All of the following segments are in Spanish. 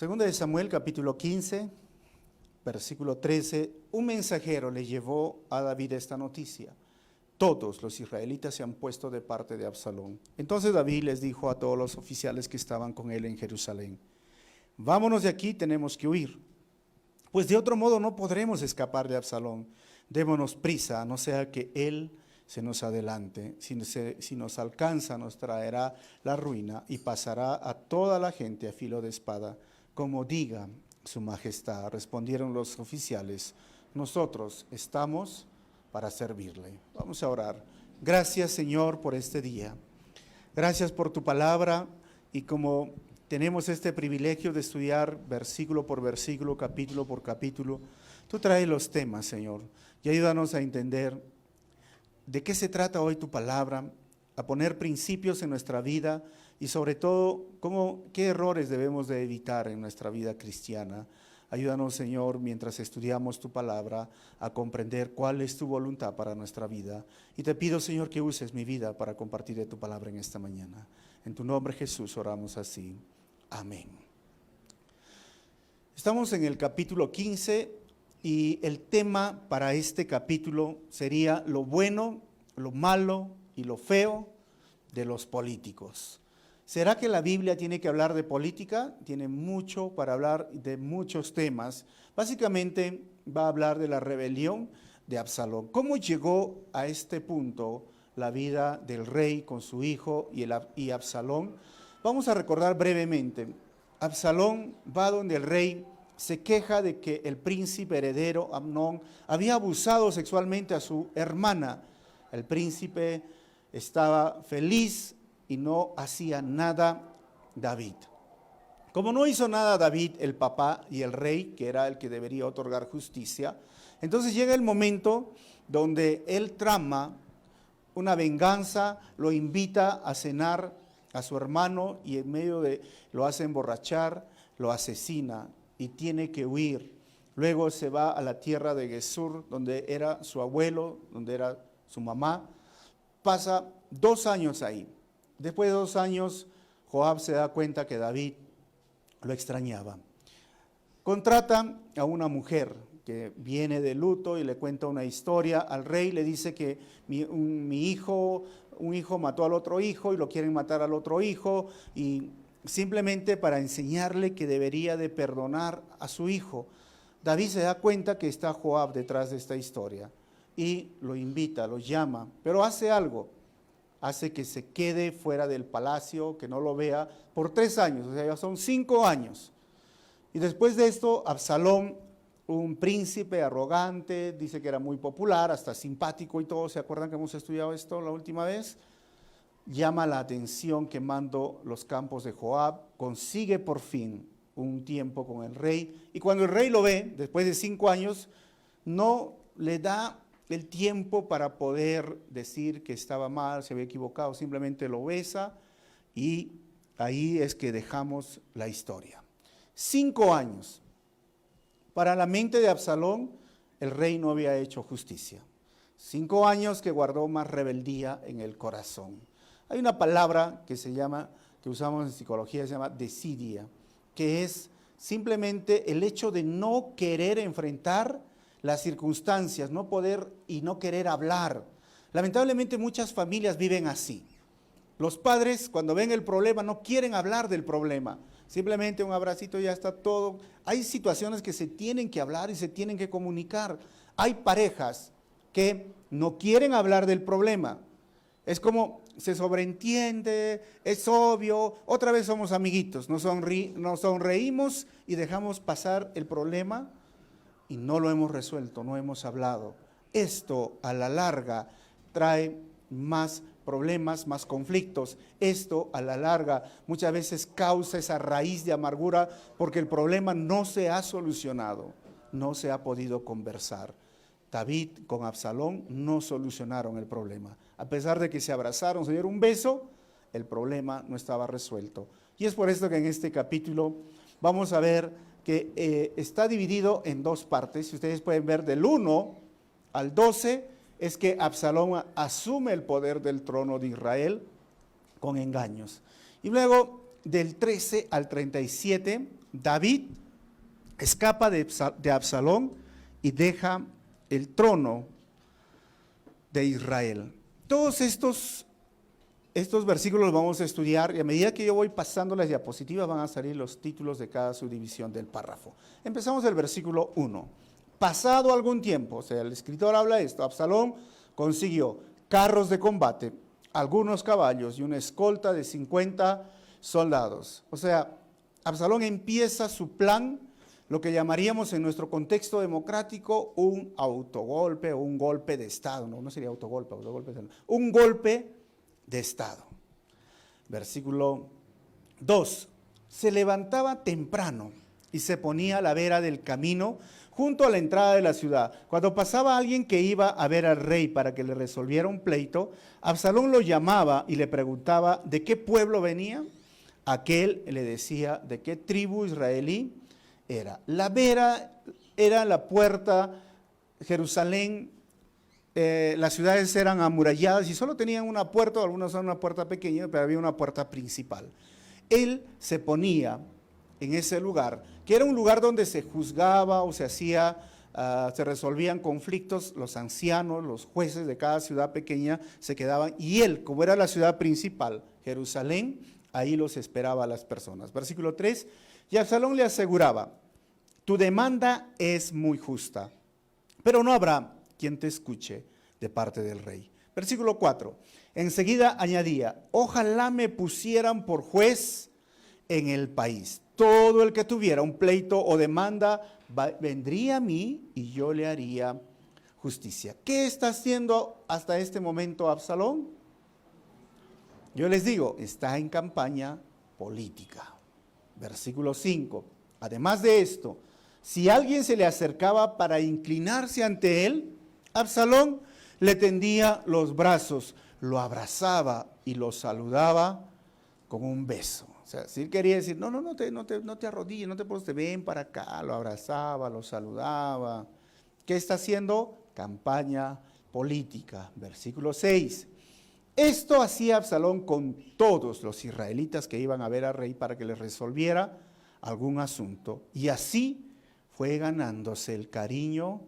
Segunda de Samuel, capítulo 15, versículo 13, un mensajero le llevó a David esta noticia. Todos los israelitas se han puesto de parte de Absalón. Entonces David les dijo a todos los oficiales que estaban con él en Jerusalén: vámonos de aquí, tenemos que huir, pues de otro modo no podremos escapar de Absalón. Démonos prisa, no sea que él se nos adelante. Si nos alcanza, nos traerá la ruina y pasará a toda la gente a filo de espada, como diga su majestad. Respondieron los oficiales: nosotros estamos para servirle. Vamos a orar. Gracias, Señor, por este día. Gracias por tu palabra, y como tenemos este privilegio de estudiar versículo por versículo, capítulo por capítulo, tú traes los temas, Señor, y ayúdanos a entender de qué se trata hoy tu palabra, a poner principios en nuestra vida y sobre todo qué errores debemos de evitar en nuestra vida cristiana. Ayúdanos, Señor, mientras estudiamos tu palabra, a comprender cuál es tu voluntad para nuestra vida. Y te pido, Señor, que uses mi vida para compartir de tu palabra en esta mañana. En tu nombre, Jesús, oramos así. Amén. Estamos en el capítulo 15 y el tema para este capítulo sería lo bueno, lo malo y lo feo de los políticos. ¿Será que la Biblia tiene que hablar de política? Tiene mucho para hablar de muchos temas. Básicamente va a hablar de la rebelión de Absalón. ¿Cómo llegó a este punto la vida del rey con su hijo y Absalón? Vamos a recordar brevemente. Absalón va donde el rey, se queja de que el príncipe heredero Amnón había abusado sexualmente a su hermana. El príncipe estaba feliz y no hacía nada David. Como no hizo nada David, el papá y el rey, que era el que debería otorgar justicia, entonces llega el momento donde él trama una venganza, lo invita a cenar a su hermano y en medio de lo hace emborrachar, lo asesina y tiene que huir. Luego se va a la tierra de Gesur, donde era su abuelo, donde era su mamá. Pasa 2 años ahí. Después de 2 años, Joab se da cuenta que David lo extrañaba. Contrata a una mujer que viene de luto y le cuenta una historia al rey. Le dice que un hijo mató al otro hijo y lo quieren matar al otro hijo, y simplemente para enseñarle que debería de perdonar a su hijo. David se da cuenta que está Joab detrás de esta historia y lo invita, lo llama, pero hace algo. Hace que se quede fuera del palacio, que no lo vea por 3 años, o sea, ya son 5 años. Y después de esto, Absalón, un príncipe arrogante, dice que era muy popular, hasta simpático y todo, ¿se acuerdan que hemos estudiado esto la última vez? Llama la atención quemando los campos de Joab, consigue por fin un tiempo con el rey, y cuando el rey lo ve, después de 5 años, no le da el tiempo para poder decir que estaba mal, se había equivocado, simplemente lo besa, y ahí es que dejamos la historia. 5 años. Para la mente de Absalón, el rey no había hecho justicia. 5 años que guardó más rebeldía en el corazón. Hay una palabra que usamos en psicología, se llama desidia, que es simplemente el hecho de no querer enfrentar las circunstancias, no poder y no querer hablar. Lamentablemente muchas familias viven así. Los padres, cuando ven el problema, no quieren hablar del problema. Simplemente un abracito y ya está todo. Hay situaciones que se tienen que hablar y se tienen que comunicar. Hay parejas que no quieren hablar del problema. Es como se sobreentiende, es obvio, otra vez somos amiguitos, nos sonreímos y dejamos pasar el problema y no lo hemos resuelto, no hemos hablado. Esto a la larga trae más problemas, más conflictos. Esto a la larga muchas veces causa esa raíz de amargura porque el problema no se ha solucionado, no se ha podido conversar. David con Absalón no solucionaron el problema. A pesar de que se abrazaron, se dieron un beso, el problema no estaba resuelto. Y es por esto que en este capítulo vamos a ver que está dividido en 2 partes. Si ustedes pueden ver del 1 al 12, es que Absalón asume el poder del trono de Israel con engaños. Y luego del 13 al 37 David escapa de Absalón y deja el trono de Israel. Todos estos versículos los vamos a estudiar y a medida que yo voy pasando las diapositivas van a salir los títulos de cada subdivisión del párrafo. Empezamos el versículo 1. Pasado algún tiempo, o sea, el escritor habla esto, Absalón consiguió carros de combate, algunos caballos y una escolta de 50 soldados. O sea, Absalón empieza su plan, lo que llamaríamos en nuestro contexto democrático un autogolpe o un golpe de Estado. No sería autogolpe, un golpe de Estado. Versículo 2. Se levantaba temprano y se ponía a la vera del camino junto a la entrada de la ciudad. Cuando pasaba alguien que iba a ver al rey para que le resolviera un pleito, Absalón lo llamaba y le preguntaba de qué pueblo venía. Aquel le decía de qué tribu israelí era. La vera era la puerta. Jerusalén, las ciudades eran amuralladas y solo tenían una puerta, o algunas eran una puerta pequeña, pero había una puerta principal. Él se ponía en ese lugar, que era un lugar donde se juzgaba o se resolvían conflictos. Los ancianos, los jueces de cada ciudad pequeña se quedaban, y él, como era la ciudad principal, Jerusalén, ahí los esperaba a las personas. Versículo 3, y Absalón le aseguraba, tu demanda es muy justa, pero no habrá quien te escuche de parte del rey. Versículo 4, enseguida añadía, ojalá me pusieran por juez en el país. Todo el que tuviera un pleito o demanda vendría a mí y yo le haría justicia. ¿Qué está haciendo hasta este momento Absalón? Yo les digo, está en campaña política. Versículo 5. Además de esto, si alguien se le acercaba para inclinarse ante él, Absalón le tendía los brazos, lo abrazaba y lo saludaba con un beso. O sea, si él quería decir, no te arrodilles, no te postes, ven para acá, lo abrazaba, lo saludaba. ¿Qué está haciendo? Campaña política. Versículo 6. Esto hacía Absalón con todos los israelitas que iban a ver al rey para que les resolviera algún asunto. Y así fue ganándose el cariño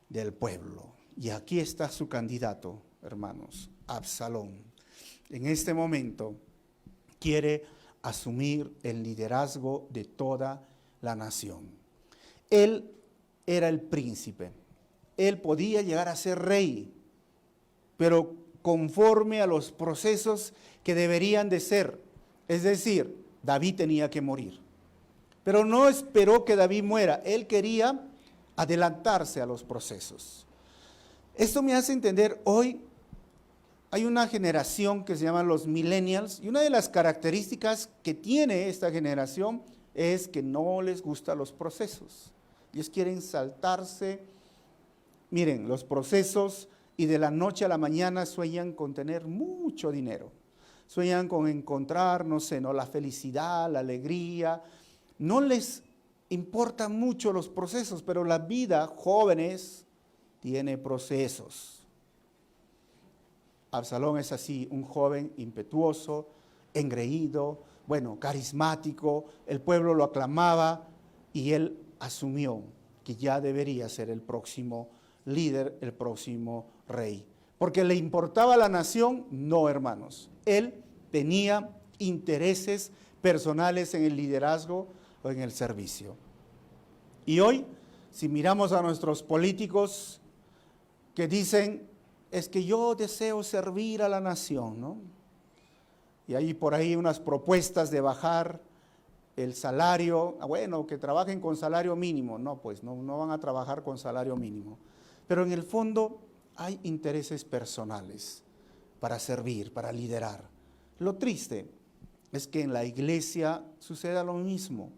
del pueblo. Y aquí está su candidato, hermanos, Absalón. En este momento quiere asumir el liderazgo de toda la nación. Él era el príncipe. Él podía llegar a ser rey, pero conforme a los procesos que deberían de ser. Es decir, David tenía que morir. Pero no esperó que David muera. Él quería adelantarse a los procesos. Esto me hace entender, hoy hay una generación que se llama los millennials, y una de las características que tiene esta generación es que no les gustan los procesos. Ellos quieren saltarse, miren, los procesos, y de la noche a la mañana sueñan con tener mucho dinero. Sueñan con encontrar, la felicidad, la alegría. No les importan mucho los procesos, pero la vida, jóvenes, tiene procesos. Absalón es así, un joven impetuoso, engreído, carismático. El pueblo lo aclamaba y él asumió que ya debería ser el próximo líder, el próximo rey. Porque le importaba a la nación, no, hermanos. Él tenía intereses personales en el liderazgo o en el servicio. Y hoy, si miramos a nuestros políticos que dicen, es que yo deseo servir a la nación, ¿no? Y hay por ahí unas propuestas de bajar el salario, que trabajen con salario mínimo. No, pues no van a trabajar con salario mínimo. Pero en el fondo hay intereses personales para servir, para liderar. Lo triste es que en la iglesia suceda lo mismo,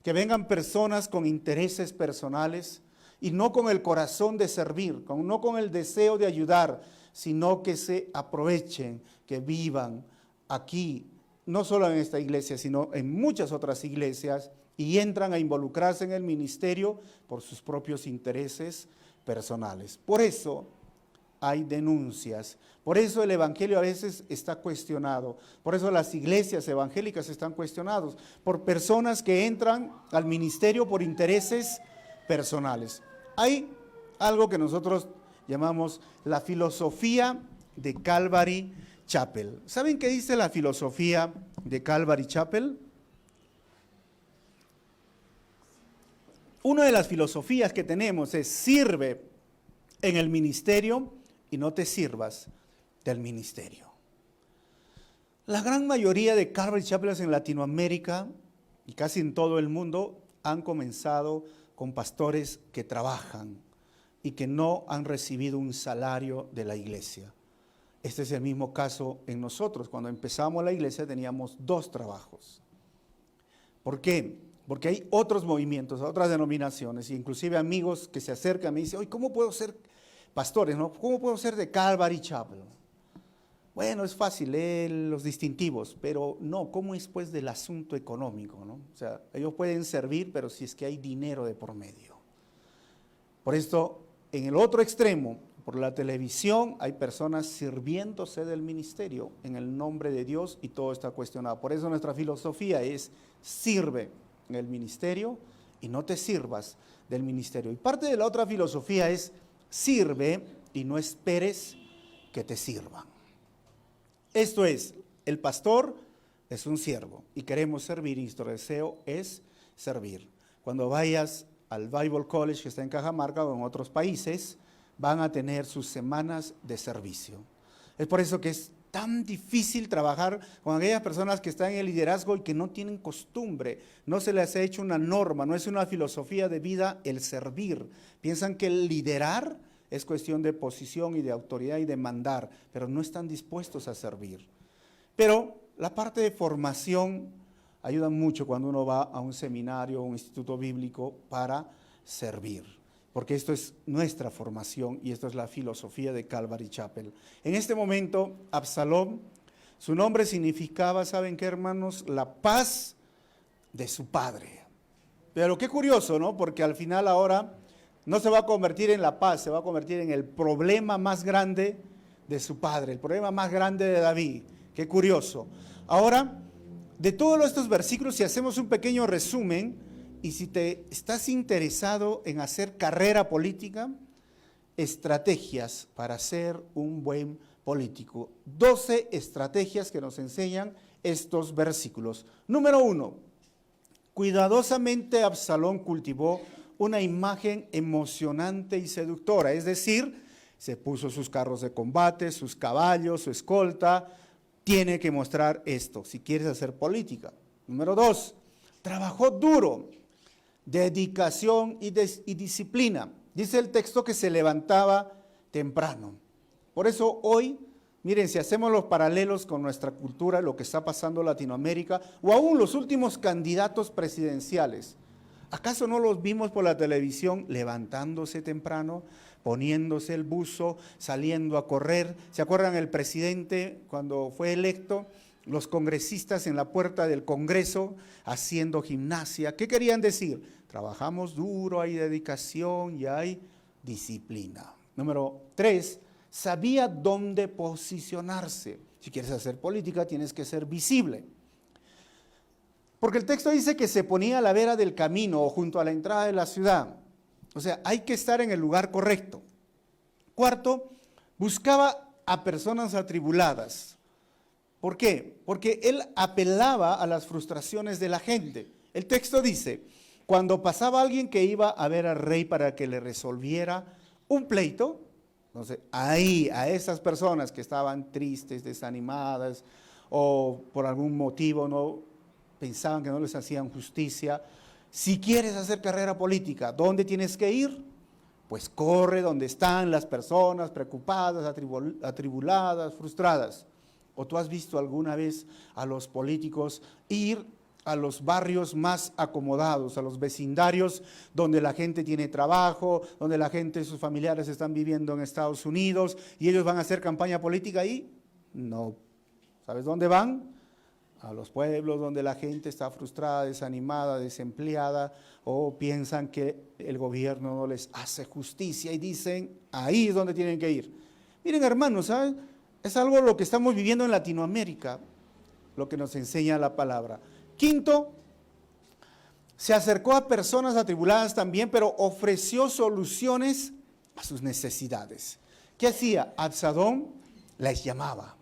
que vengan personas con intereses personales y no con el corazón de servir, no con el deseo de ayudar, sino que se aprovechen, que vivan aquí, no solo en esta iglesia, sino en muchas otras iglesias, y entran a involucrarse en el ministerio por sus propios intereses personales. Por eso, hay denuncias. Por eso el evangelio a veces está cuestionado. Por eso las iglesias evangélicas están cuestionadas por personas que entran al ministerio por intereses personales. Hay algo que nosotros llamamos la filosofía de Calvary Chapel. ¿Saben qué dice la filosofía de Calvary Chapel? Una de las filosofías que tenemos es: sirve en el ministerio y no te sirvas del ministerio. La gran mayoría de Calvary Chapels en Latinoamérica y casi en todo el mundo han comenzado con pastores que trabajan y que no han recibido un salario de la iglesia. Este es el mismo caso en nosotros. Cuando empezamos la iglesia teníamos 2 trabajos. ¿Por qué? Porque hay otros movimientos, otras denominaciones, inclusive amigos que se acercan y me dicen: oye, ¿cómo puedo ser pastores, no? ¿Cómo puedo ser de Calvary Chapel? Bueno, es fácil, los distintivos, pero no, ¿cómo es pues del asunto económico, no? O sea, ellos pueden servir, pero si es que hay dinero de por medio. Por esto, en el otro extremo, por la televisión, hay personas sirviéndose del ministerio en el nombre de Dios y todo está cuestionado. Por eso nuestra filosofía es: sirve en el ministerio y no te sirvas del ministerio. Y parte de la otra filosofía es: sirve y no esperes que te sirvan. Esto es, el pastor es un siervo y queremos servir, y nuestro deseo es servir. Cuando vayas al Bible College que está en Cajamarca o en otros países, van a tener sus semanas de servicio. Es por eso que es tan difícil trabajar con aquellas personas que están en el liderazgo y que no tienen costumbre, no se les ha hecho una norma, no es una filosofía de vida el servir. Piensan que el liderar es cuestión de posición y de autoridad y de mandar, pero no están dispuestos a servir. Pero la parte de formación ayuda mucho cuando uno va a un seminario o un instituto bíblico para servir, porque esto es nuestra formación y esto es la filosofía de Calvary Chapel. En este momento, Absalom, su nombre significaba, ¿saben qué, hermanos? La paz de su padre. Pero qué curioso, ¿no? Porque al final ahora no se va a convertir en la paz, se va a convertir en el problema más grande de su padre, el problema más grande de David. Qué curioso. Ahora, de todos estos versículos, si hacemos un pequeño resumen, y si te estás interesado en hacer carrera política, estrategias para ser un buen político. 12 estrategias que nos enseñan estos versículos. Número 1, cuidadosamente Absalón cultivó una imagen emocionante y seductora, es decir, se puso sus carros de combate, sus caballos, su escolta. Tiene que mostrar esto si quieres hacer política. Número 2, trabajó duro, dedicación y disciplina. Dice el texto que se levantaba temprano. Por eso hoy, miren, si hacemos los paralelos con nuestra cultura, lo que está pasando en Latinoamérica, o aún los últimos candidatos presidenciales, ¿acaso no los vimos por la televisión levantándose temprano, poniéndose el buzo, saliendo a correr? ¿Se acuerdan el presidente cuando fue electo? Los congresistas en la puerta del Congreso haciendo gimnasia. ¿Qué querían decir? Trabajamos duro, hay dedicación y hay disciplina. Número 3, sabía dónde posicionarse. Si quieres hacer política, tienes que ser visible. Porque el texto dice que se ponía a la vera del camino o junto a la entrada de la ciudad. O sea, hay que estar en el lugar correcto. 4, buscaba a personas atribuladas. ¿Por qué? Porque él apelaba a las frustraciones de la gente. El texto dice, cuando pasaba alguien que iba a ver al rey para que le resolviera un pleito, entonces ahí a esas personas que estaban tristes, desanimadas o por algún motivo no pensaban que no les hacían justicia, si quieres hacer carrera política, ¿dónde tienes que ir? Pues corre donde están las personas preocupadas, atribuladas, frustradas. ¿O tú has visto alguna vez a los políticos ir a los barrios más acomodados, a los vecindarios donde la gente tiene trabajo, donde la gente, sus familiares están viviendo en Estados Unidos y ellos van a hacer campaña política ahí? No. ¿Sabes dónde van? A los pueblos donde la gente está frustrada, desanimada, desempleada, o piensan que el gobierno no les hace justicia y dicen, ahí es donde tienen que ir. Miren, hermanos, ¿saben? Es algo lo que estamos viviendo en Latinoamérica, lo que nos enseña la palabra. Quinto, se acercó a personas atribuladas también, pero ofreció soluciones a sus necesidades. ¿Qué hacía? Absalón les llamaba.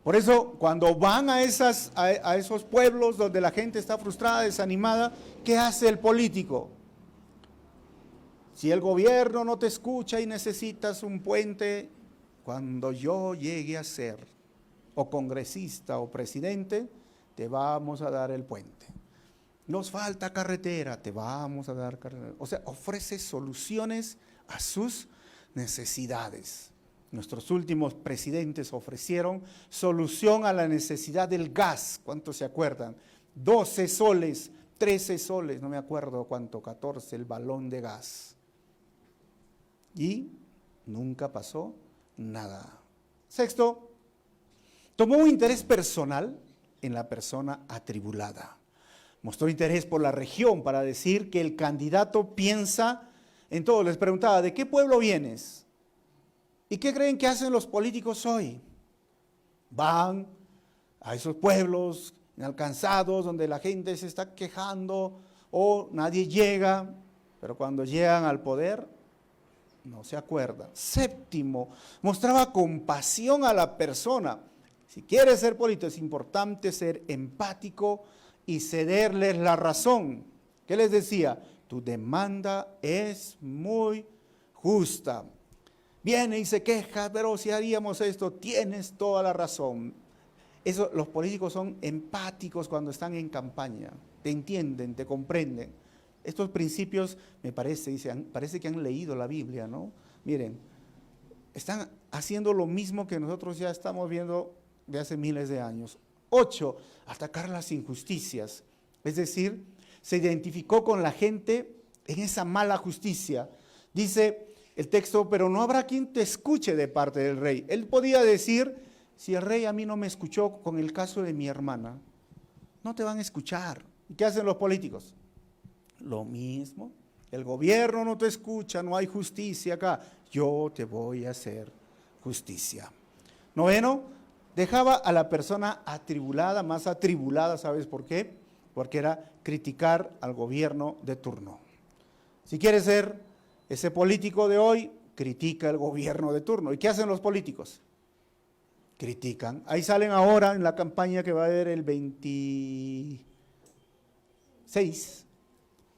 Por eso, cuando van a esos pueblos donde la gente está frustrada, desanimada, ¿qué hace el político? Si el gobierno no te escucha y necesitas un puente, cuando yo llegue a ser o congresista o presidente, te vamos a dar el puente. Nos falta carretera, te vamos a dar carretera. O sea, ofrece soluciones a sus necesidades. Nuestros últimos presidentes ofrecieron solución a la necesidad del gas. ¿Cuántos se acuerdan? 12 soles, 13 soles, no me acuerdo cuánto, 14, el balón de gas. Y nunca pasó nada. Sexto, tomó un interés personal en la persona atribulada. Mostró interés por la región para decir que el candidato piensa en todo. Les preguntaba, ¿de qué pueblo vienes? ¿Y qué creen que hacen los políticos hoy? Van a esos pueblos inalcanzados donde la gente se está quejando o nadie llega, pero cuando llegan al poder no se acuerdan. Séptimo, mostraba compasión a la persona. Si quieres ser político es importante ser empático y cederles la razón. ¿Qué les decía? Tu demanda es muy justa. Viene y se queja, pero si haríamos esto, tienes toda la razón. Eso, los políticos son empáticos cuando están en campaña, te entienden, te comprenden. Estos principios, me parece, parece que han leído la Biblia, ¿no? Miren, están haciendo lo mismo que nosotros ya estamos viendo de hace miles de años. 8, atacar las injusticias. Es decir, se identificó con la gente en esa mala justicia. Dice el texto, pero no habrá quien te escuche de parte del rey. Él podía decir, si el rey a mí no me escuchó con el caso de mi hermana, no te van a escuchar. ¿Y qué hacen los políticos? Lo mismo. El gobierno no te escucha, no hay justicia acá. Yo te voy a hacer justicia. Noveno, dejaba a la persona atribulada, más atribulada, ¿sabes por qué? Porque era criticar al gobierno de turno. Si quieres ser ese político de hoy, critica el gobierno de turno. ¿Y qué hacen los políticos? Critican. Ahí salen ahora en la campaña que va a haber el 26,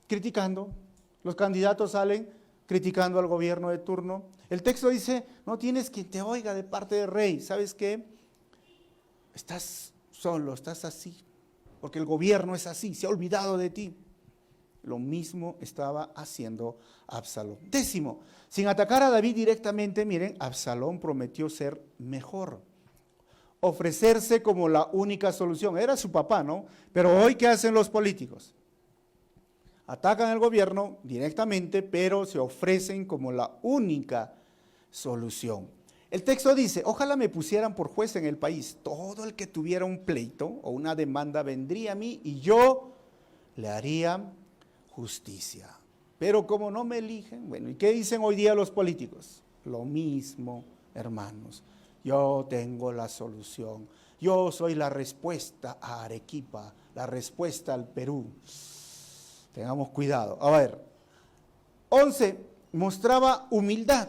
criticando. Los candidatos salen criticando al gobierno de turno. El texto dice, no tienes quien te oiga de parte del rey. ¿Sabes qué? Estás solo, estás así, porque el gobierno es así, se ha olvidado de ti. Lo mismo estaba haciendo Absalón. Décimo, sin atacar a David directamente, miren, Absalón prometió ser mejor, ofrecerse como la única solución. Era su papá, ¿no? Pero hoy, ¿qué hacen los políticos? Atacan al gobierno directamente, pero se ofrecen como la única solución. El texto dice, ojalá me pusieran por juez en el país. Todo el que tuviera un pleito o una demanda vendría a mí y yo le haría justicia. Pero como no me eligen, bueno, ¿y qué dicen hoy día los políticos? Lo mismo, hermanos. Yo tengo la solución. Yo soy la respuesta a Arequipa, la respuesta al Perú. Tengamos cuidado. A ver, 11, mostraba humildad,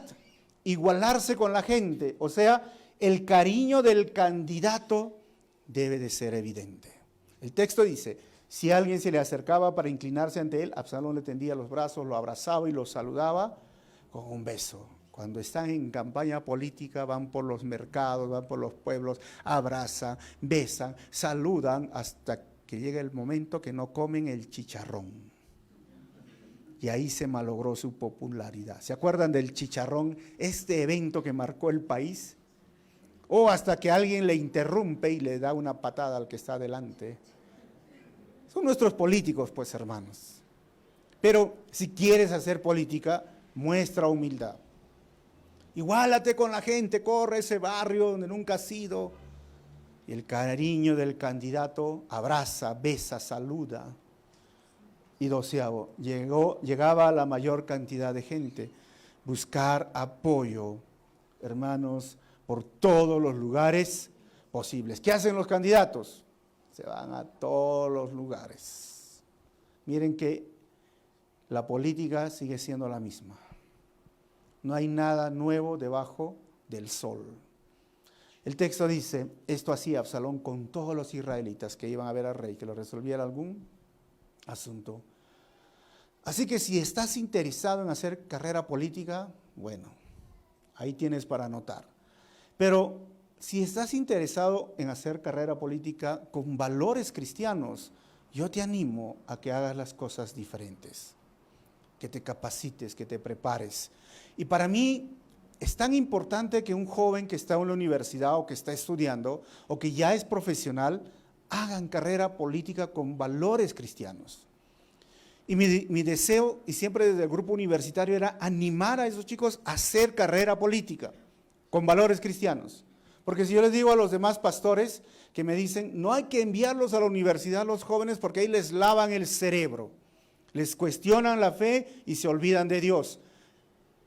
igualarse con la gente, o sea, el cariño del candidato debe de ser evidente. El texto dice, si alguien se le acercaba para inclinarse ante él, Absalón le tendía los brazos, lo abrazaba y lo saludaba con un beso. Cuando están en campaña política, van por los mercados, van por los pueblos, abrazan, besan, saludan, hasta que llega el momento que no comen el chicharrón. Y ahí se malogró su popularidad. ¿Se acuerdan del chicharrón, este evento que marcó el país? O hasta que alguien le interrumpe y le da una patada al que está adelante. Son nuestros políticos, pues, hermanos. Pero si quieres hacer política, muestra humildad. Iguálate con la gente, corre a ese barrio donde nunca has ido. Y el cariño del candidato abraza, besa, saluda. Y 12, llegaba la mayor cantidad de gente, buscar apoyo. hermanos, por todos los lugares posibles. ¿Qué hacen los candidatos? Se van a todos los lugares. Miren que la política sigue siendo la misma. No hay nada nuevo debajo del sol. El texto dice, esto hacía Absalón con todos los israelitas que iban a ver al rey, que lo resolviera algún asunto. Así que si estás interesado en hacer carrera política, bueno, ahí tienes para anotar. Pero si estás interesado en hacer carrera política con valores cristianos, yo te animo a que hagas las cosas diferentes, que te capacites, que te prepares. Y para mí es tan importante que un joven que está en la universidad o que está estudiando o que ya es profesional, hagan carrera política con valores cristianos. Y mi deseo, y siempre desde el grupo universitario, era animar a esos chicos a hacer carrera política con valores cristianos. Porque si yo les digo a los demás pastores que me dicen, no hay que enviarlos a la universidad a los jóvenes porque ahí les lavan el cerebro, les cuestionan la fe y se olvidan de Dios.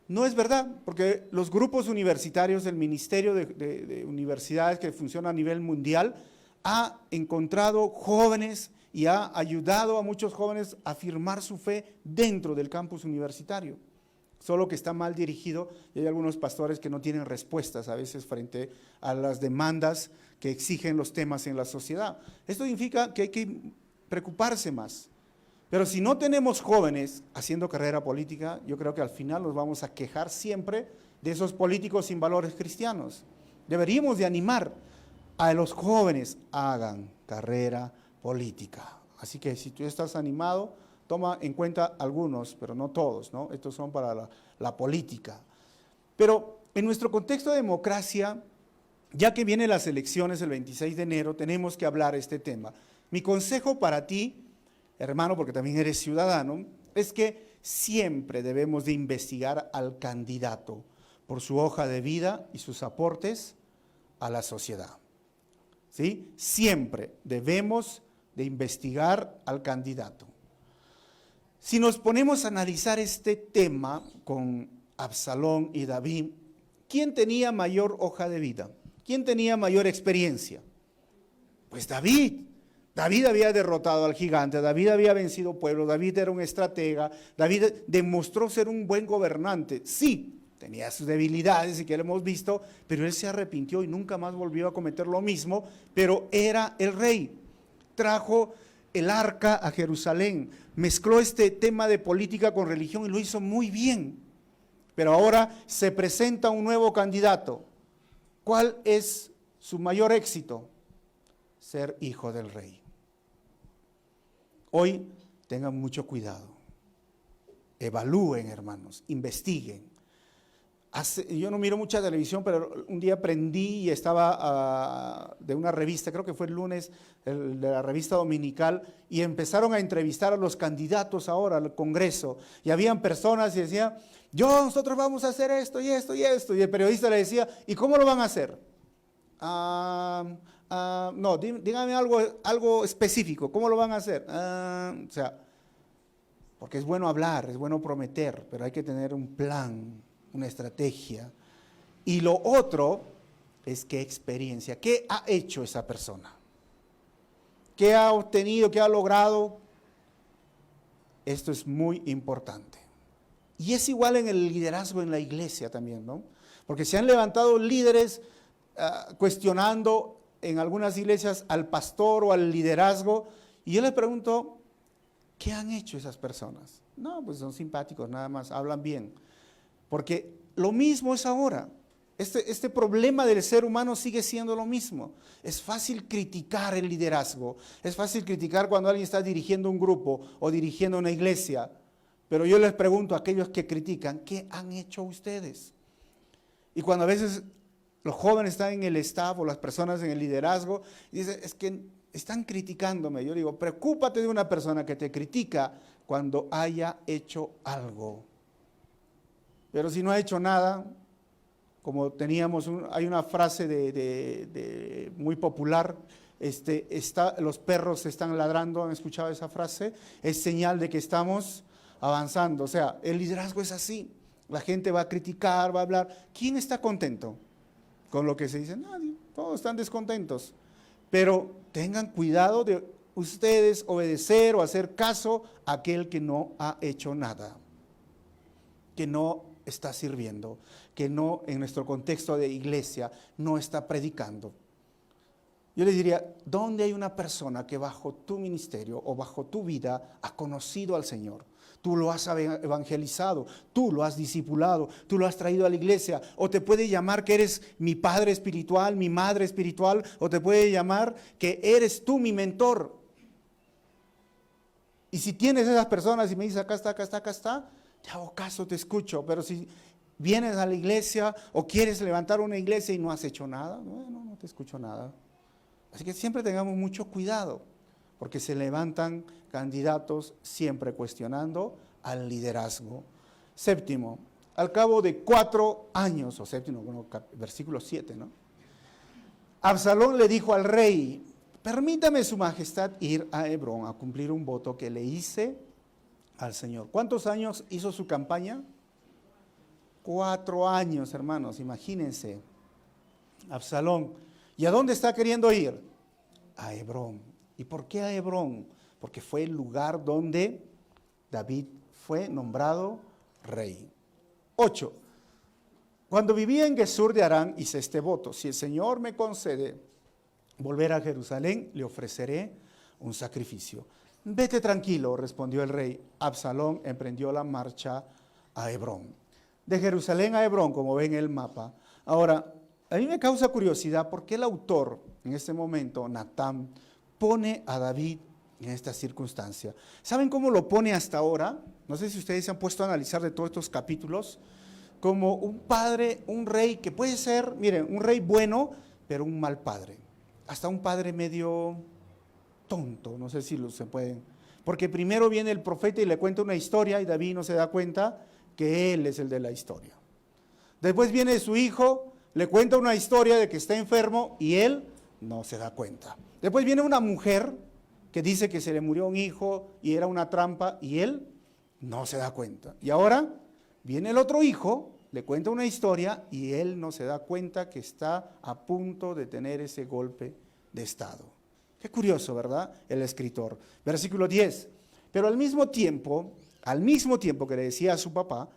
No es verdad, porque los grupos universitarios, el Ministerio de Universidades que funciona a nivel mundial, ha encontrado jóvenes y ha ayudado a muchos jóvenes a afirmar su fe dentro del campus universitario. Solo que está mal dirigido y hay algunos pastores que no tienen respuestas a veces frente a las demandas que exigen los temas en la sociedad. Esto significa que hay que preocuparse más. Pero si no tenemos jóvenes haciendo carrera política, yo creo que al final nos vamos a quejar siempre de esos políticos sin valores cristianos. Deberíamos de animar a los jóvenes, hagan carrera política. Así que si tú estás animado, toma en cuenta algunos, pero no todos, ¿no? Estos son para la política. Pero en nuestro contexto de democracia, ya que vienen las elecciones el 26 de enero, tenemos que hablar este tema. Mi consejo para ti, hermano, porque también eres ciudadano, es que siempre debemos de investigar al candidato por su hoja de vida y sus aportes a la sociedad. ¿Sí? Siempre debemos de investigar al candidato. Si nos ponemos a analizar este tema con Absalón y David, ¿quién tenía mayor hoja de vida? ¿Quién tenía mayor experiencia? Pues David. David había derrotado al gigante, David había vencido pueblos, David era un estratega, David demostró ser un buen gobernante. Sí, tenía sus debilidades y que lo hemos visto, pero él se arrepintió y nunca más volvió a cometer lo mismo, pero era el rey. Trajo el arca a Jerusalén, mezcló este tema de política con religión y lo hizo muy bien. Pero ahora se presenta un nuevo candidato. ¿Cuál es su mayor éxito? Ser hijo del rey. Hoy tengan mucho cuidado, evalúen, hermanos, investiguen. Yo no miro mucha televisión, pero un día aprendí y estaba de una revista, creo que fue el lunes, de la revista dominical, y empezaron a entrevistar a los candidatos ahora al Congreso, y habían personas y decían, nosotros vamos a hacer esto y esto y esto, y el periodista le decía, ¿y cómo lo van a hacer? No, dígame algo específico, ¿cómo lo van a hacer? O sea, porque es bueno hablar, es bueno prometer, pero hay que tener un plan, una estrategia. Y lo otro es qué experiencia, qué ha hecho esa persona, qué ha obtenido, qué ha logrado. Esto es muy importante. Y es igual en el liderazgo en la iglesia también, ¿no? Porque se han levantado líderes cuestionando en algunas iglesias al pastor o al liderazgo, y yo les pregunto, ¿qué han hecho esas personas? No, pues son simpáticos, nada más, hablan bien. Porque lo mismo es ahora. Este problema del ser humano sigue siendo lo mismo. Es fácil criticar el liderazgo, es fácil criticar cuando alguien está dirigiendo un grupo o dirigiendo una iglesia, pero yo les pregunto a aquellos que critican, ¿qué han hecho ustedes? Y cuando a veces los jóvenes están en el staff o las personas en el liderazgo, y dicen, es que están criticándome. Yo digo, preocúpate de una persona que te critica cuando haya hecho algo. Pero si no ha hecho nada, como hay una frase muy popular, los perros están ladrando, ¿han escuchado esa frase? Es señal de que estamos avanzando. O sea, el liderazgo es así. La gente va a criticar, va a hablar. ¿Quién está contento con lo que se dice? Nadie, todos están descontentos. Pero tengan cuidado de ustedes obedecer o hacer caso a aquel que no ha hecho nada, que no está sirviendo, que no, en nuestro contexto de iglesia, no está predicando. Yo les diría, ¿dónde hay una persona que bajo tu ministerio o bajo tu vida ha conocido al Señor? Tú lo has evangelizado, tú lo has discipulado, tú lo has traído a la iglesia, o te puede llamar que eres mi padre espiritual, mi madre espiritual, o te puede llamar que eres tú mi mentor. Y si tienes esas personas y me dices, acá está, acá está, acá está, te hago caso, te escucho. Pero si vienes a la iglesia o quieres levantar una iglesia y no has hecho nada, bueno, no te escucho nada. Así que siempre tengamos mucho cuidado, porque se levantan candidatos siempre cuestionando al liderazgo. Séptimo, al cabo de 4 años, o séptimo, bueno, versículo 7, ¿no? Absalón le dijo al rey, permítame su majestad ir a Hebrón a cumplir un voto que le hice al Señor. ¿Cuántos años hizo su campaña? 4 años, hermanos, imagínense. Absalón, ¿y a dónde está queriendo ir? A Hebrón. ¿Y por qué a Hebrón? Porque fue el lugar donde David fue nombrado rey. 8. Cuando vivía en Gesur de Harán, hice este voto: si el Señor me concede volver a Jerusalén, le ofreceré un sacrificio. Vete tranquilo, respondió el rey. Absalón emprendió la marcha a Hebrón. De Jerusalén a Hebrón, como ven en el mapa. Ahora, a mí me causa curiosidad por qué el autor, en este momento, Natán, pone a David en esta circunstancia. ¿Saben cómo lo pone hasta ahora? No sé si ustedes se han puesto a analizar de todos estos capítulos, como un padre, un rey que puede ser, miren, un rey bueno, pero un mal padre. Hasta un padre medio tonto, no sé si se pueden. Porque primero viene el profeta y le cuenta una historia y David no se da cuenta que él es el de la historia. Después viene su hijo, le cuenta una historia de que está enfermo y él no se da cuenta. Después viene una mujer que dice que se le murió un hijo y era una trampa y él no se da cuenta. Y ahora viene el otro hijo, le cuenta una historia y él no se da cuenta que está a punto de tener ese golpe de estado. Qué curioso, ¿verdad? El escritor. Versículo 10. Pero al mismo tiempo que le decía a su papá,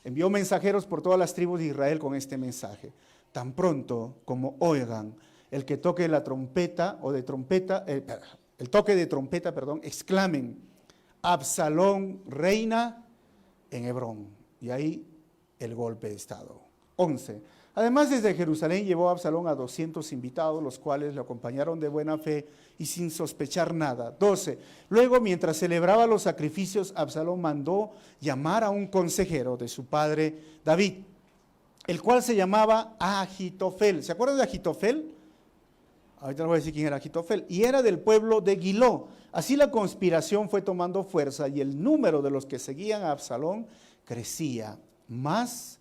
envió mensajeros por todas las tribus de Israel con este mensaje: tan pronto como oigan el que toque la trompeta o de trompeta, el toque de trompeta, exclamen: Absalón reina en Hebrón. Y ahí el golpe de estado. 11. Además, desde Jerusalén llevó a Absalón a 200 invitados, los cuales le acompañaron de buena fe y sin sospechar nada. 12. Luego, mientras celebraba los sacrificios, Absalón mandó llamar a un consejero de su padre David, el cual se llamaba Ahitofel. ¿Se acuerdan de Ahitofel? Ahorita les voy a decir quién era Ahitofel. Y era del pueblo de Giló. Así la conspiración fue tomando fuerza y el número de los que seguían a Absalón crecía más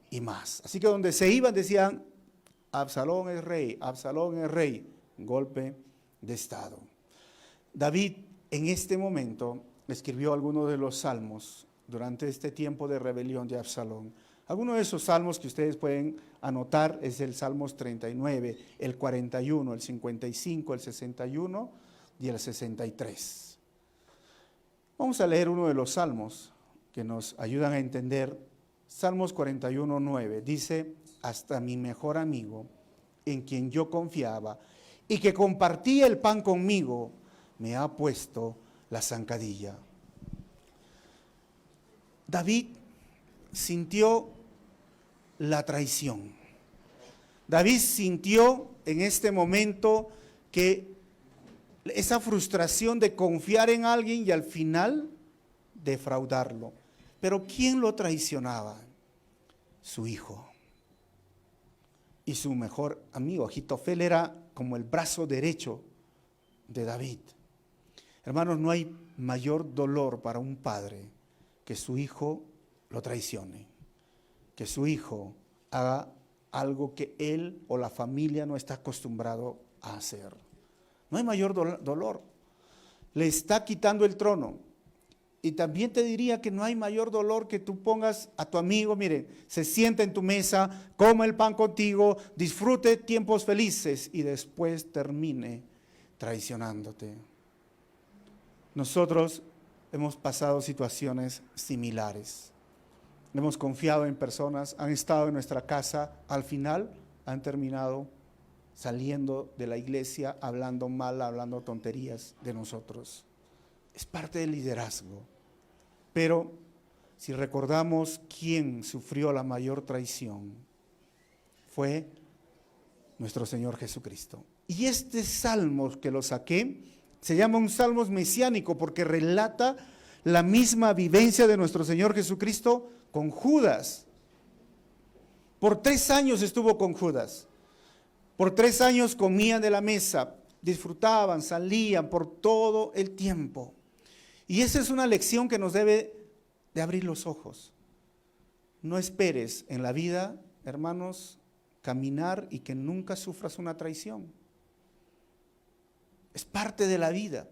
y más. Así que donde se iban decían: Absalón es rey, Absalón es rey. Golpe de estado. David en este momento escribió algunos de los salmos durante este tiempo de rebelión de Absalón. Algunos de esos salmos que ustedes pueden anotar es el Salmos 39, el 41, el 55, el 61 y el 63. Vamos a leer uno de los salmos que nos ayudan a entender. Salmos 41, 9, dice: hasta mi mejor amigo, en quien yo confiaba y que compartía el pan conmigo, me ha puesto la zancadilla. David sintió la traición. David sintió en este momento que esa frustración de confiar en alguien y al final defraudarlo. Pero ¿quién lo traicionaba? Su hijo. Y su mejor amigo, Ahitofel, era como el brazo derecho de David. Hermanos, no hay mayor dolor para un padre que su hijo lo traicione, que su hijo haga algo que él o la familia no está acostumbrado a hacer. No hay mayor dolor. Le está quitando el trono. Y también te diría que no hay mayor dolor que tú pongas a tu amigo, mire, se sienta en tu mesa, coma el pan contigo, disfrute tiempos felices y después termine traicionándote. Nosotros hemos pasado situaciones similares. Hemos confiado en personas, han estado en nuestra casa, al final han terminado saliendo de la iglesia, hablando mal, hablando tonterías de nosotros. Es parte del liderazgo. Pero si recordamos quién sufrió la mayor traición, fue nuestro Señor Jesucristo. Y este salmo que lo saqué, se llama un salmo mesiánico porque relata la misma vivencia de nuestro Señor Jesucristo con Judas. Por 3 años estuvo con Judas. Por 3 años comían de la mesa, disfrutaban, salían por todo el tiempo. Y esa es una lección que nos debe de abrir los ojos. No esperes en la vida, hermanos, caminar y que nunca sufras una traición. Es parte de la vida.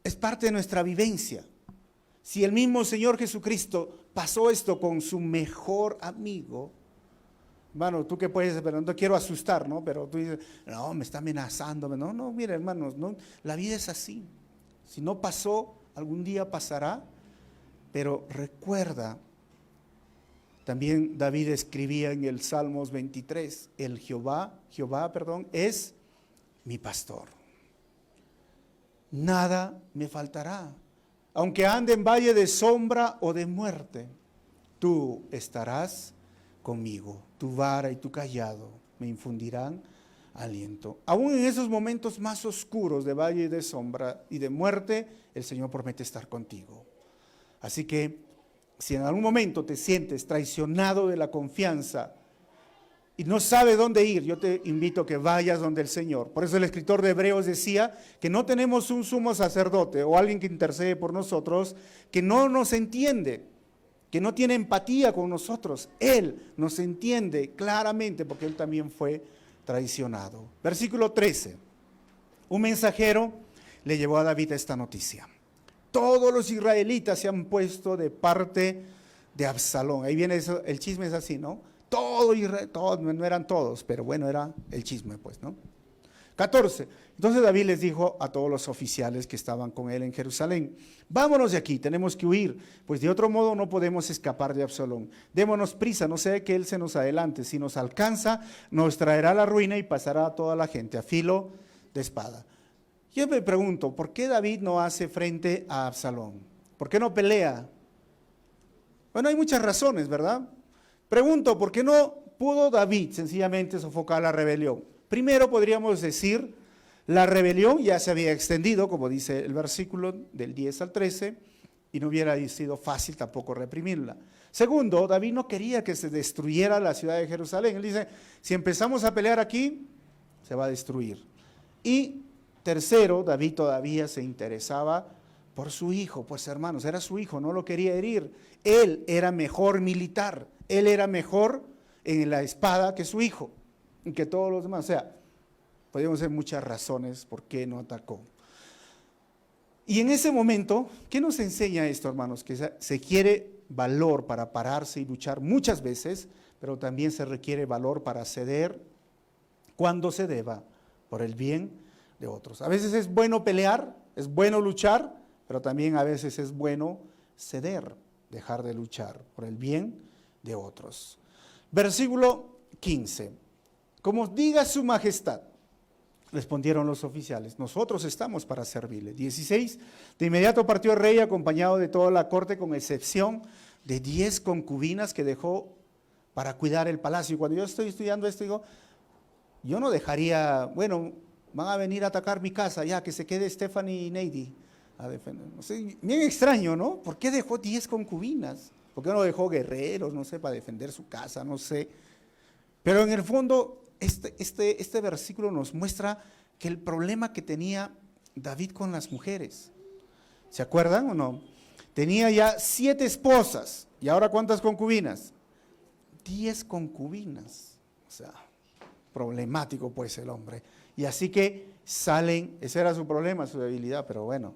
Es parte de nuestra vivencia. Si el mismo Señor Jesucristo pasó esto con su mejor amigo, hermano, tú que puedes, pero no te quiero asustar, ¿no? Pero tú dices, no, me está amenazando. No, mira, hermanos, no, la vida es así. Si no pasó, algún día pasará, pero recuerda, también David escribía en el Salmos 23, el Jehová, es mi pastor. Nada me faltará. Aunque ande en valle de sombra o de muerte, tú estarás conmigo. Tu vara y tu cayado me infundirán aliento. Aún en esos momentos más oscuros de valle de sombra y de muerte, el Señor promete estar contigo. Así que si en algún momento te sientes traicionado de la confianza y no sabes dónde ir, yo te invito a que vayas donde el Señor. Por eso el escritor de Hebreos decía que no tenemos un sumo sacerdote o alguien que intercede por nosotros que no nos entiende, que no tiene empatía con nosotros. Él nos entiende claramente porque Él también fue traicionado. Versículo 13. Un mensajero le llevó a David esta noticia. Todos los israelitas se han puesto de parte de Absalón. Ahí viene eso, el chisme es así, ¿no? Todos, no eran todos, pero bueno, era el chisme, pues, ¿no? 14. Entonces David les dijo a todos los oficiales que estaban con él en Jerusalén, vámonos de aquí, tenemos que huir, pues de otro modo no podemos escapar de Absalón. Démonos prisa, no sea que él se nos adelante. Si nos alcanza, nos traerá la ruina y pasará a toda la gente a filo de espada. Yo me pregunto, ¿por qué David no hace frente a Absalón? ¿Por qué no pelea? Bueno, hay muchas razones, ¿verdad? Pregunto, ¿por qué no pudo David sencillamente sofocar la rebelión? Primero podríamos decir, la rebelión ya se había extendido, como dice el versículo del 10 al 13, y no hubiera sido fácil tampoco reprimirla. Segundo, David no quería que se destruyera la ciudad de Jerusalén. Él dice, si empezamos a pelear aquí, se va a destruir. Y tercero, David todavía se interesaba por su hijo, pues hermanos, era su hijo, no lo quería herir. Él era mejor militar, él era mejor en la espada que su hijo, y que todos los demás. O sea, podríamos ser muchas razones por qué no atacó. Y en ese momento, ¿qué nos enseña esto, hermanos? Que se quiere valor para pararse y luchar muchas veces, pero también se requiere valor para ceder cuando se deba, por el bien de otros. A veces es bueno pelear, es bueno luchar, pero también a veces es bueno ceder, dejar de luchar por el bien de otros. Versículo 15. Como diga su majestad, respondieron los oficiales, nosotros estamos para servirle. 16. De inmediato partió el rey acompañado de toda la corte, con excepción de 10 concubinas que dejó para cuidar el palacio. Y cuando yo estoy estudiando esto, digo, yo no dejaría, bueno, van a venir a atacar mi casa, ya que se quede Stephanie y Neidi a defender. No sé, bien extraño, ¿no? ¿Por qué dejó 10 concubinas? ¿Por qué no dejó guerreros, no sé, para defender su casa? No sé. Pero en el fondo, este versículo nos muestra que el problema que tenía David con las mujeres, ¿se acuerdan o no? Tenía ya 7 esposas, ¿y ahora cuántas concubinas? 10 concubinas, o sea, problemático pues el hombre. Y así que salen, ese era su problema, su debilidad, pero bueno,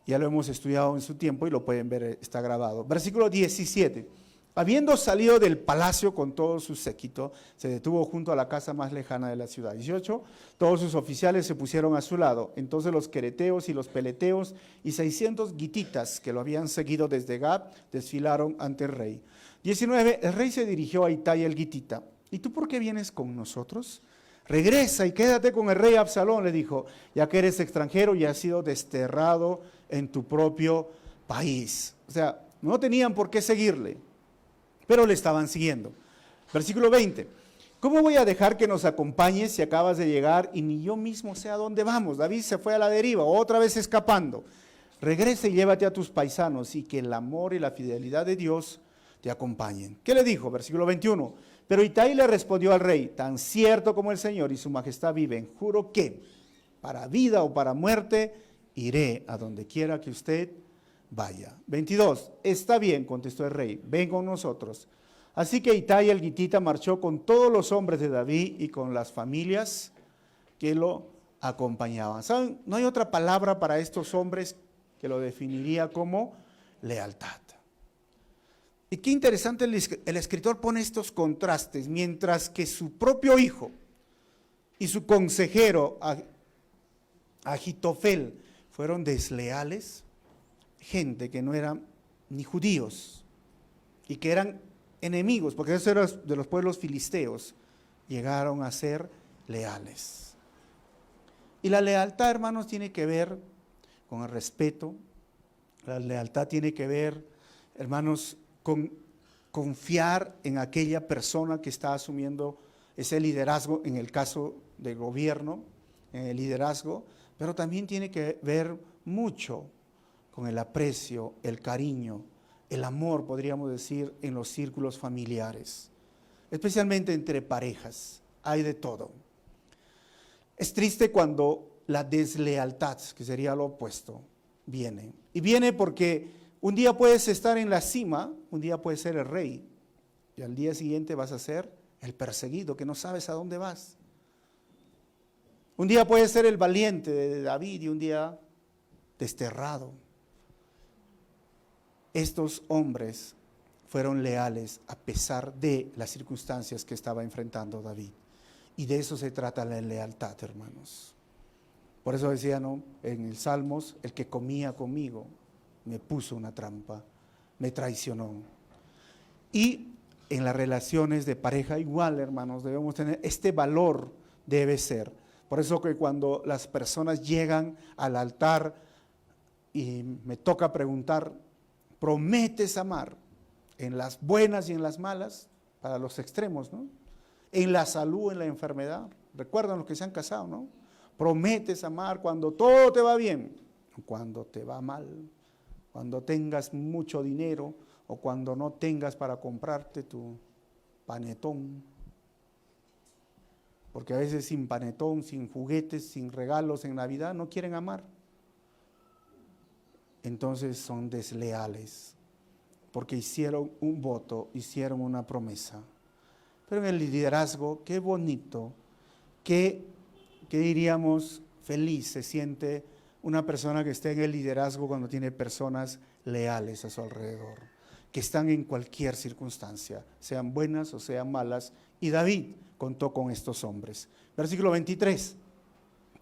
Ya lo hemos estudiado en su tiempo y lo pueden ver, está grabado. Versículo 17. Habiendo salido del palacio con todo su séquito, se detuvo junto a la casa más lejana de la ciudad. 18. Todos sus oficiales se pusieron a su lado. Entonces los quereteos y los peleteos y 600 gititas que lo habían seguido desde Gab desfilaron ante el rey. 19. El rey se dirigió a Itai el gitita. ¿Y tú por qué vienes con nosotros? Regresa y quédate con el rey Absalón, le dijo, ya que eres extranjero y has sido desterrado en tu propio país. O sea, no tenían por qué seguirle, pero le estaban siguiendo. Versículo 20. ¿Cómo voy a dejar que nos acompañes si acabas de llegar y ni yo mismo sé a dónde vamos? David se fue a la deriva, otra vez escapando. Regresa y llévate a tus paisanos y que el amor y la fidelidad de Dios te acompañen. ¿Qué le dijo? Versículo 21. Pero Itai le respondió al rey, tan cierto como el Señor y su majestad viven, juro que para vida o para muerte iré a donde quiera que usted vaya. 22. Está bien, contestó el rey, ven con nosotros. Así que Itai el gitita marchó con todos los hombres de David y con las familias que lo acompañaban. ¿Saben? No hay otra palabra para estos hombres que lo definiría como lealtad. Y qué interesante, el escritor pone estos contrastes, mientras que su propio hijo y su consejero Ahitofel fueron desleales, gente que no eran ni judíos y que eran enemigos, porque esos eran de los pueblos filisteos, llegaron a ser leales. Y la lealtad, hermanos, tiene que ver con el respeto, la lealtad tiene que ver, hermanos, con confiar en aquella persona que está asumiendo ese liderazgo, en el caso del gobierno, en el liderazgo, pero también tiene que ver mucho con el aprecio, el cariño, el amor, podríamos decir, en los círculos familiares, especialmente entre parejas, hay de todo. Es triste cuando la deslealtad, que sería lo opuesto, viene. Y viene porque un día puedes estar en la cima, un día puedes ser el rey, y al día siguiente vas a ser el perseguido, que no sabes a dónde vas. Un día puedes ser el valiente de David y un día desterrado. Estos hombres fueron leales a pesar de las circunstancias que estaba enfrentando David. Y de eso se trata la lealtad, hermanos. Por eso decía, ¿no?, en el Salmos, el que comía conmigo me puso una trampa, me traicionó. Y en las relaciones de pareja igual, hermanos, debemos tener este valor, debe ser. Por eso que cuando las personas llegan al altar y me toca preguntar, ¿prometes amar en las buenas y en las malas? Para los extremos, ¿no? En la salud, en la enfermedad. Recuerdan los que se han casado, ¿no? Prometes amar cuando todo te va bien, cuando te va mal, cuando tengas mucho dinero o cuando no tengas para comprarte tu panetón. Porque a veces sin panetón, sin juguetes, sin regalos en Navidad no quieren amar. Entonces son desleales porque hicieron un voto, hicieron una promesa. Pero en el liderazgo, qué bonito, qué diríamos feliz se siente una persona que esté en el liderazgo cuando tiene personas leales a su alrededor, que están en cualquier circunstancia, sean buenas o sean malas. Y David contó con estos hombres. Versículo 23.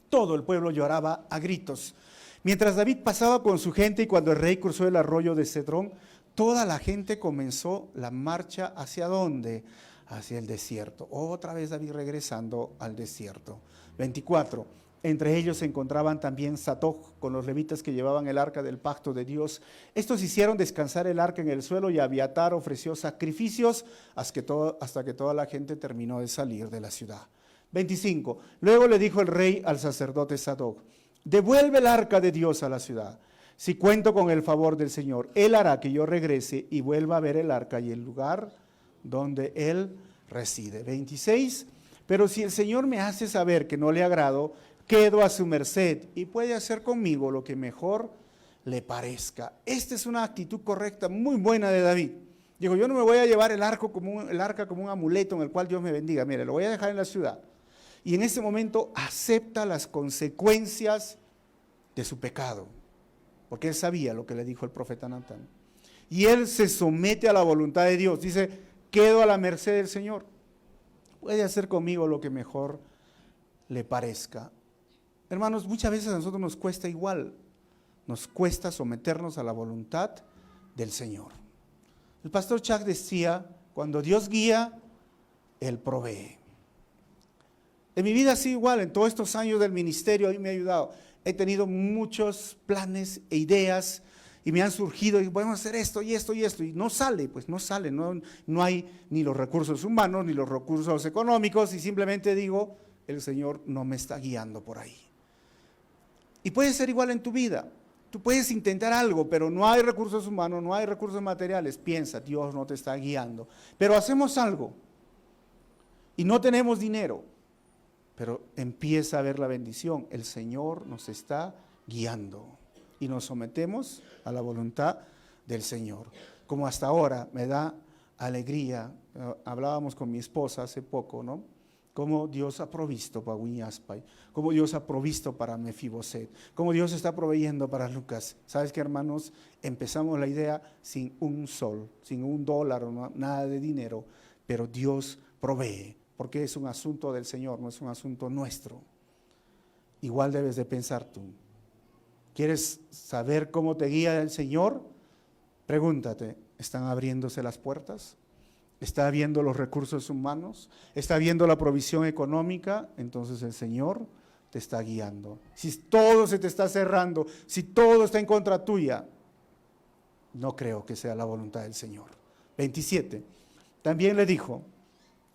Todo el pueblo lloraba a gritos. Mientras David pasaba con su gente y cuando el rey cruzó el arroyo de Cedrón, toda la gente comenzó la marcha ¿hacia dónde? Hacia el desierto. Otra vez David regresando al desierto. 24. Entre ellos se encontraban también Sadoc con los levitas que llevaban el arca del pacto de Dios. Estos hicieron descansar el arca en el suelo y Abiatar ofreció sacrificios hasta que toda la gente terminó de salir de la ciudad. 25. Luego le dijo el rey al sacerdote Sadoc, devuelve el arca de Dios a la ciudad. Si cuento con el favor del Señor, Él hará que yo regrese y vuelva a ver el arca y el lugar donde Él reside. 26. Pero si el Señor me hace saber que no le agrado, quedo a su merced y puede hacer conmigo lo que mejor le parezca. Esta es una actitud correcta, muy buena de David. Digo, yo no me voy a llevar el arca como un amuleto en el cual Dios me bendiga. Mire, lo voy a dejar en la ciudad. Y en ese momento acepta las consecuencias de su pecado. porque él sabía lo que le dijo el profeta Natán. Y él se somete a la voluntad de Dios. Dice, quedo a la merced del Señor. Puede hacer conmigo lo que mejor le parezca. Hermanos, muchas veces a nosotros nos cuesta igual. Nos cuesta someternos a la voluntad del Señor. El pastor Chuck decía, cuando Dios guía, Él provee. En mi vida ha sido igual, en todos estos años del ministerio, a mí me ha ayudado. He tenido muchos planes e ideas y me han surgido, y podemos hacer esto y esto y esto, y no sale, no hay ni los recursos humanos, ni los recursos económicos, y simplemente digo, el Señor no me está guiando por ahí. Y puede ser igual en tu vida. Tú puedes intentar algo, pero no hay recursos humanos, no hay recursos materiales. Piensa, Dios no te está guiando. Pero hacemos algo y no tenemos dinero, pero empieza a ver la bendición. El Señor nos está guiando y nos sometemos a la voluntad del Señor. Como hasta ahora me da alegría, hablábamos con mi esposa hace poco, ¿no? Cómo Dios ha provisto para Wiñaspay, cómo Dios ha provisto para Mefiboset, cómo Dios está proveyendo para Lucas. ¿Sabes qué, hermanos? Empezamos la idea sin un sol, sin $1, nada de dinero, pero Dios provee, porque es un asunto del Señor, no es un asunto nuestro. Igual debes de pensar tú. ¿Quieres saber cómo te guía el Señor? Pregúntate, ¿están abriéndose las puertas? ¿Está viendo los recursos humanos? ¿Está viendo la provisión económica? Entonces el Señor te está guiando. Si todo se te está cerrando, si todo está en contra tuya, no creo que sea la voluntad del Señor. 27. También le dijo,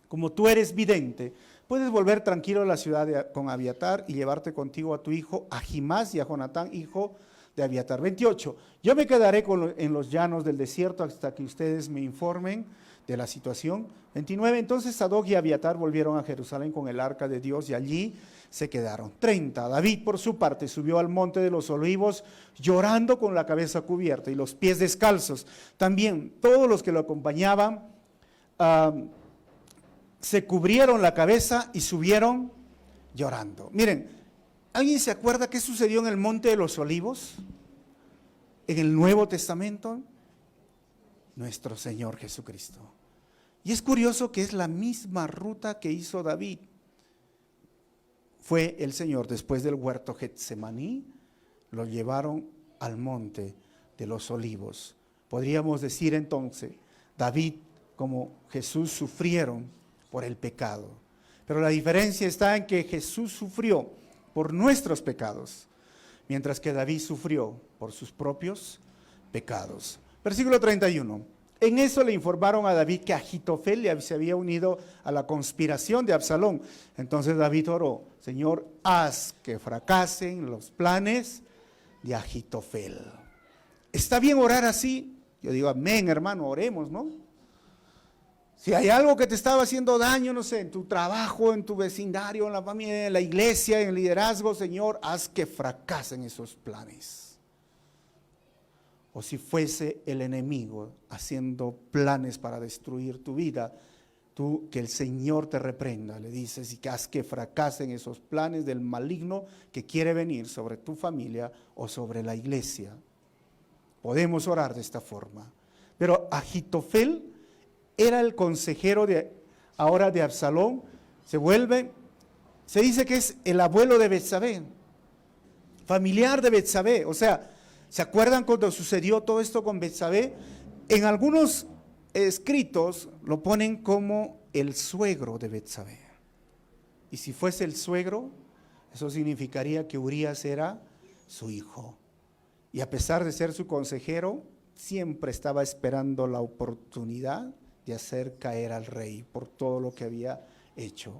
como tú eres vidente, puedes volver tranquilo a la ciudad con Abiatar y llevarte contigo a tu hijo Ahimás y a Jonatán, hijo de Abiatar. 28. Yo me quedaré en los llanos del desierto hasta que ustedes me informen de la situación. 29. Entonces Sadoc y Abiatar volvieron a Jerusalén con el arca de Dios y allí se quedaron. 30. David por su parte subió al monte de los olivos llorando con la cabeza cubierta y los pies descalzos. También todos los que lo acompañaban se cubrieron la cabeza y subieron llorando. Miren, ¿alguien se acuerda qué sucedió en el monte de los olivos? En el Nuevo Testamento, nuestro Señor Jesucristo. Y es curioso que es la misma ruta que hizo David. Fue el Señor, después del huerto Getsemaní, lo llevaron al monte de los olivos. Podríamos decir entonces, David como Jesús sufrieron por el pecado. Pero la diferencia está en que Jesús sufrió por nuestros pecados, mientras que David sufrió por sus propios pecados. Versículo 31. En eso le informaron a David que Ahitofel se había unido a la conspiración de Absalón. Entonces David oró, Señor, haz que fracasen los planes de Ahitofel. ¿Está bien orar así? Yo digo, amén, hermano, oremos, ¿no? Si hay algo que te estaba haciendo daño, no sé, en tu trabajo, en tu vecindario, en la familia, en la iglesia, en el liderazgo, Señor, haz que fracasen esos planes. O si fuese el enemigo haciendo planes para destruir tu vida, tú que el Señor te reprenda, le dices, y que haz que fracasen esos planes del maligno que quiere venir sobre tu familia o sobre la iglesia. Podemos orar de esta forma. Pero Ahitofel era el consejero ahora de Absalón, se dice que es el abuelo de Betsabé, familiar de Betsabé. O sea, ¿se acuerdan cuando sucedió todo esto con Betsabé? En algunos escritos lo ponen como el suegro de Betsabé. Y si fuese el suegro, eso significaría que Urías era su hijo. Y a pesar de ser su consejero, siempre estaba esperando la oportunidad de hacer caer al rey por todo lo que había hecho.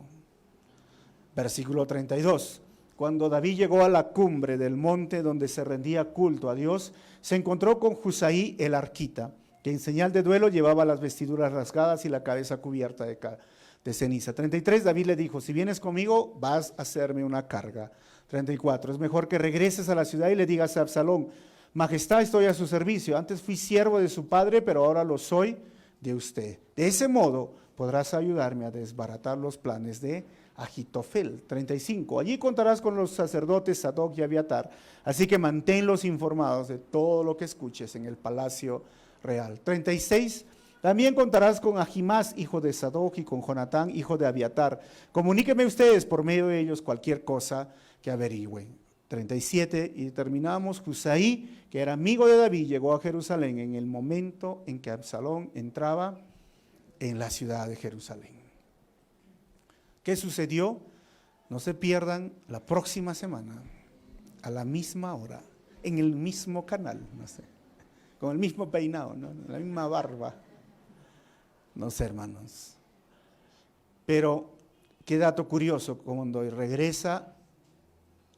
Versículo 32. Cuando David llegó a la cumbre del monte donde se rendía culto a Dios, se encontró con Husaí el arquita, que en señal de duelo llevaba las vestiduras rasgadas y la cabeza cubierta de ceniza. 33, David le dijo, si vienes conmigo, vas a hacerme una carga. 34, es mejor que regreses a la ciudad y le digas a Absalón, Majestad, estoy a su servicio, antes fui siervo de su padre, pero ahora lo soy de usted. De ese modo podrás ayudarme a desbaratar los planes de Agitofel. 35. Allí contarás con los sacerdotes Sadoc y Abiatar, así que manténlos informados de todo lo que escuches en el palacio real. 36. También contarás con Ahimás, hijo de Sadoc, y con Jonatán, hijo de Abiatar. Comuníquenme ustedes por medio de ellos cualquier cosa que averigüen. 37. Y terminamos. Husaí, que era amigo de David, llegó a Jerusalén en el momento en que Absalón entraba en la ciudad de Jerusalén. ¿Qué sucedió? No se pierdan la próxima semana, a la misma hora, en el mismo canal, no sé, con el mismo peinado, ¿no? La misma barba. No sé, hermanos. Pero qué dato curioso, cuando regresa,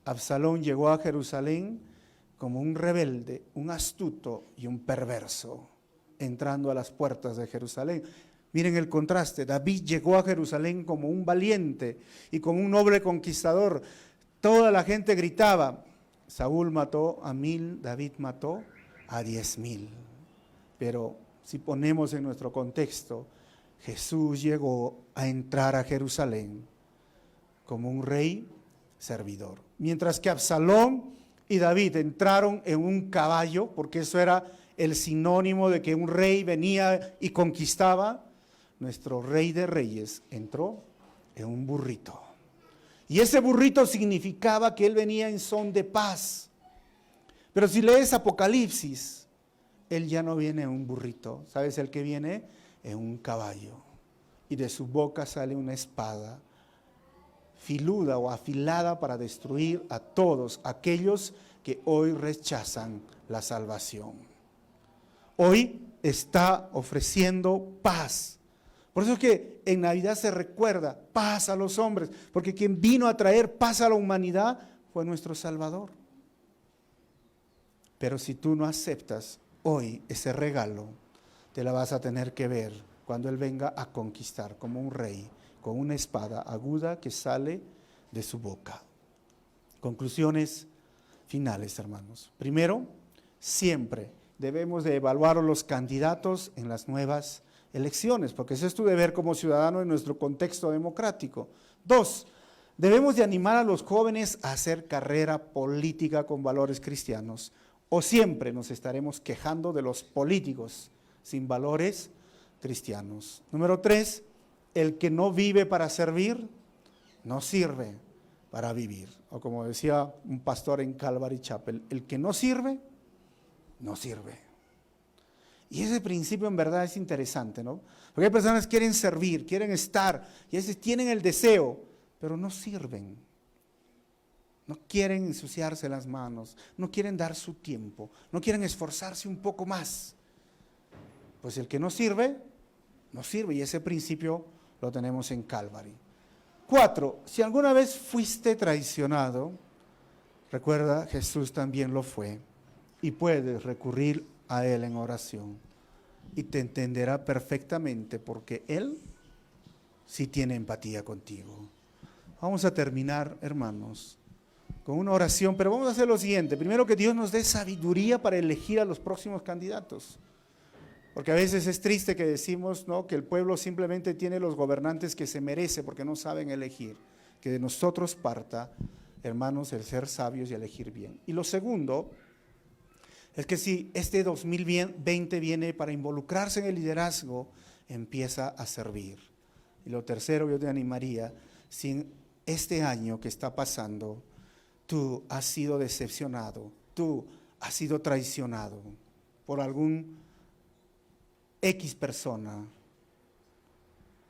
Absalón llegó a Jerusalén como un rebelde, un astuto y un perverso, entrando a las puertas de Jerusalén. Miren el contraste. David llegó a Jerusalén como un valiente y como un noble conquistador. Toda la gente gritaba. Saúl mató a 1000, David mató a 10,000. Pero si ponemos en nuestro contexto, Jesús llegó a entrar a Jerusalén como un rey servidor. Mientras que Absalón y David entraron en un caballo, porque eso era el sinónimo de que un rey venía y conquistaba, nuestro Rey de Reyes entró en un burrito. Y ese burrito significaba que él venía en son de paz. Pero si lees Apocalipsis, él ya no viene en un burrito. ¿Sabes el que viene? En un caballo. Y de su boca sale una espada filuda o afilada para destruir a todos aquellos que hoy rechazan la salvación. Hoy está ofreciendo paz. Por eso es que en Navidad se recuerda paz a los hombres, porque quien vino a traer paz a la humanidad fue nuestro Salvador. Pero si tú no aceptas hoy ese regalo, te la vas a tener que ver cuando Él venga a conquistar como un rey, con una espada aguda que sale de su boca. Conclusiones finales, hermanos. Primero, siempre debemos de evaluar a los candidatos en las nuevas elecciones, porque ese es tu deber como ciudadano en nuestro contexto democrático. 2, debemos de animar a los jóvenes a hacer carrera política con valores cristianos, o siempre nos estaremos quejando de los políticos sin valores cristianos. Número 3, el que no vive para servir, no sirve para vivir. O como decía un pastor en Calvary Chapel, el que no sirve, no sirve. Y ese principio en verdad es interesante, ¿no? Porque hay personas que quieren servir, quieren estar, y a veces tienen el deseo, pero no sirven. No quieren ensuciarse las manos, no quieren dar su tiempo, no quieren esforzarse un poco más. Pues el que no sirve, no sirve, y ese principio lo tenemos en Calvary. 4, si alguna vez fuiste traicionado, recuerda, Jesús también lo fue, y puedes recurrir a Él en oración, y te entenderá perfectamente, porque Él sí tiene empatía contigo. Vamos a terminar, hermanos, con una oración, pero vamos a hacer lo siguiente. Primero, que Dios nos dé sabiduría para elegir a los próximos candidatos. Porque a veces es triste que decimos, ¿no?, que el pueblo simplemente tiene los gobernantes que se merece porque no saben elegir. Que de nosotros parta, hermanos, el ser sabios y elegir bien. Y lo segundo es que si este 2020 viene para involucrarse en el liderazgo, empieza a servir. Y lo tercero, yo te animaría, si en este año que está pasando, tú has sido decepcionado, tú has sido traicionado por algún X persona,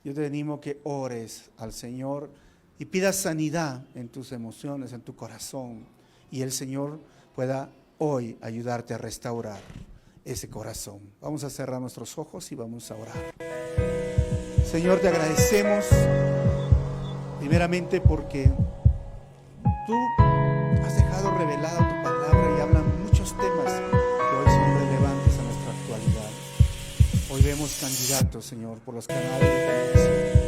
yo te animo que ores al Señor y pidas sanidad en tus emociones, en tu corazón, y el Señor pueda hoy ayudarte a restaurar ese corazón. Vamos a cerrar nuestros ojos y vamos a orar. Señor, te agradecemos primeramente porque tú has dejado revelada tu palabra y hablan muchos temas que hoy son relevantes a nuestra actualidad. Hoy vemos candidatos, Señor, por los canales de televisión.